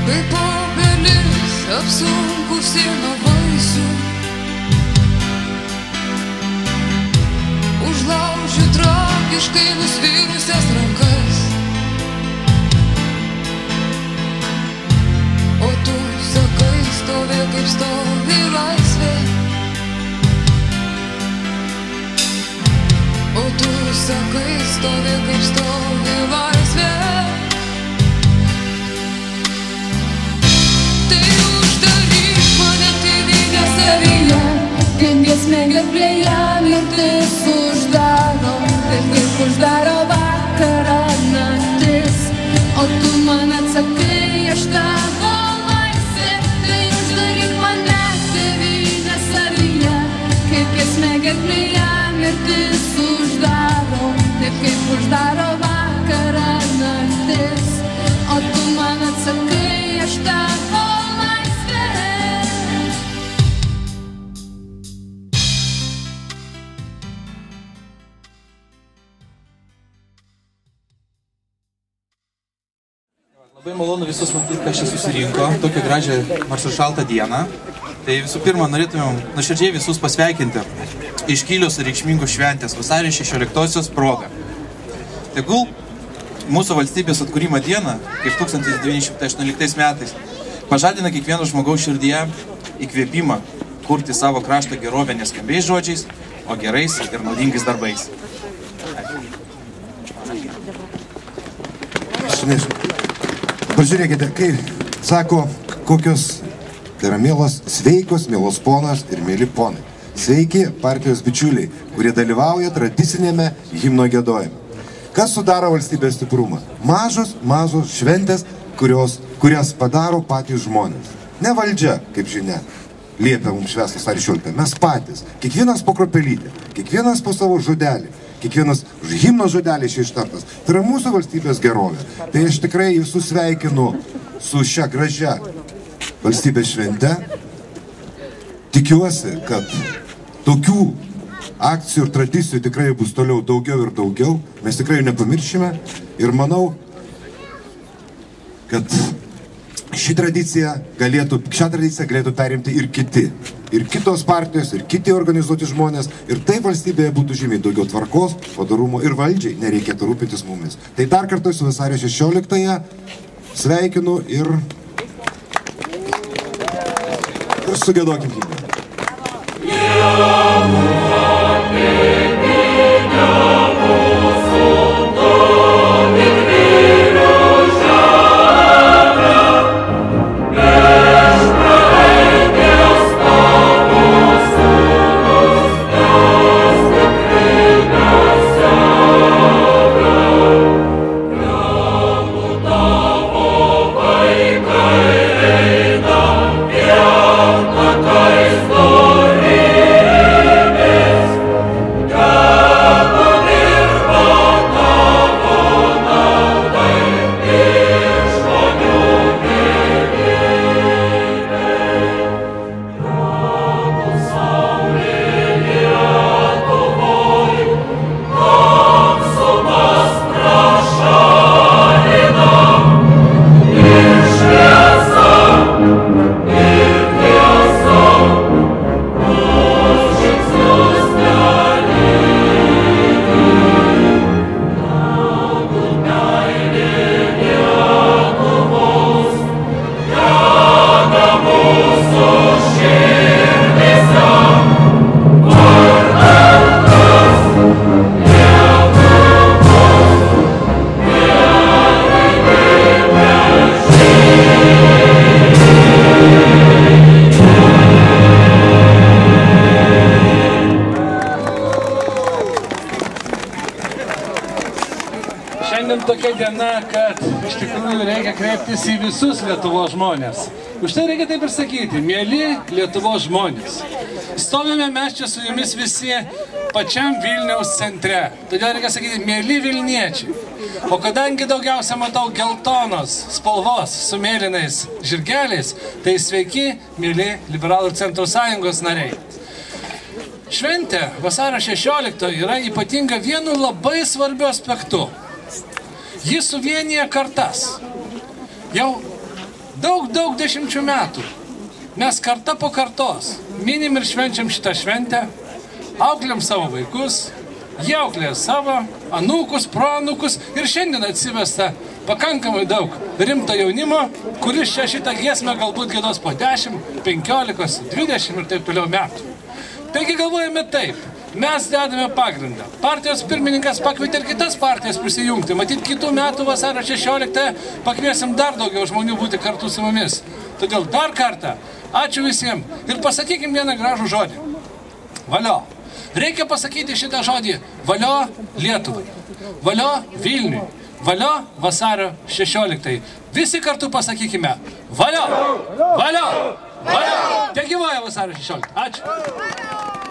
kaip obelis apsunkusi nuo vaisių. Užlaužiu tragiškai nusvirusias rankas, o tu sakai, stovi kaip stovi laisvė. O tu sakai, stovi kaip stovi laisvė. Tai uždaryk mane tėvynę savyje, kaip giesmė gerklėje mirtis uždaro, taip kaip uždaro vakarą naktis. O tu man atsakai, aš tavo laisvė. Tai uždaryk mane tėvynę savyje, kaip giesmė gerklėje mirtis uždaro, taip kaip uždaro vakarą naktis. O tu man atsakai, aš tavo laisvė. Labai malonu visus matyti, kas čia susirinko, tokią gražią, nors ir šaltą dieną. Tai visų pirma, norėtumėm nuoširdžiai visus pasveikinti iškilios ir reikšmingos šventės vasario 16-osios proga. Tegul mūsų valstybės atkūrimo dieną, kaip 1918 metais, pažadina kiekvieno žmogaus širdyje įkvėpimą kurti savo krašto gerovę neskambiais žodžiais, o gerais ir naudingais darbais. Pažiūrėkite, kai sako, kokios, tai yra mielos, sveikos, mielos ponas ir mėly ponai. Sveiki partijos bičiuliai, kurie dalyvauja tradicinėme himno giedojime. Kas sudaro valstybės stiprumą? Mažos šventės, kurias padaro patys žmonės. Ne valdžia, kaip žinia, liepia mums švęsti vasario 16. Mes patys, kiekvienas po kropelytę, kiekvienas po savo žodelį, kiekvienas himno žodelis čia ištartas. Tai yra mūsų valstybės gerovė. Tai aš tikrai visus sveikinu su šia gražia valstybės švente. Tikiuosi, kad tokių akcijų ir tradicijų tikrai bus toliau daugiau ir daugiau. Mes tikrai nepamiršime ir manau, kad šią tradiciją galėtų perimti ir kiti. Ir kitos partijos, ir kiti organizuoti žmonės. Ir taip valstybėje būtų žymiai daugiau tvarkos, padarumo ir valdžiai nereikėtų rūpintis mumis. Tai dar kartą su vasario 16-ąją sveikinu ir sugiedokim himną. Tokia diena, kad iš tikrųjų reikia kreiptis į visus Lietuvos žmonės. Už tai reikia taip ir sakyti, mieli Lietuvos žmonės. Stovime mes čia su jumis visi pačiam Vilniaus centre. Todėl reikia sakyti, mieli Vilniečiai. O kadangi daugiausia matau geltonos spalvos su mėlynais žirgeliais, tai sveiki, mieli Liberalų centro sąjungos nariai. Šventė vasario 16 yra ypatinga vienu labai svarbiu aspektu. Ji suvienyje kartas. Jau daug dešimčių metų mes karta po kartos minim ir švenčiam šitą šventę, auklėm savo vaikus, jie auklėja savo, anūkus, proanūkus ir šiandien atsivesta pakankamai daug rimto jaunimo, kuris čia šitą giesmę galbūt giedos po 10, 15, 20 ir taip toliau metų. Taigi galvojame taip, mes dedame pagrindą. Partijos pirmininkas pakvietė ir kitas partijas prisijungti. Matyt, kitų metų vasario 16 pakviesim dar daugiau žmonių būti kartu su mumis. Todėl dar kartą ačiū visiems ir pasakykim vieną gražų žodį. Valio. Reikia pasakyti šitą žodį. Valio Lietuvai. Valio Vilniui. Valio vasario 16. Visi kartu pasakykime. Valio. Valio. Valio. Te gyvoja vasario 16. Ačiū.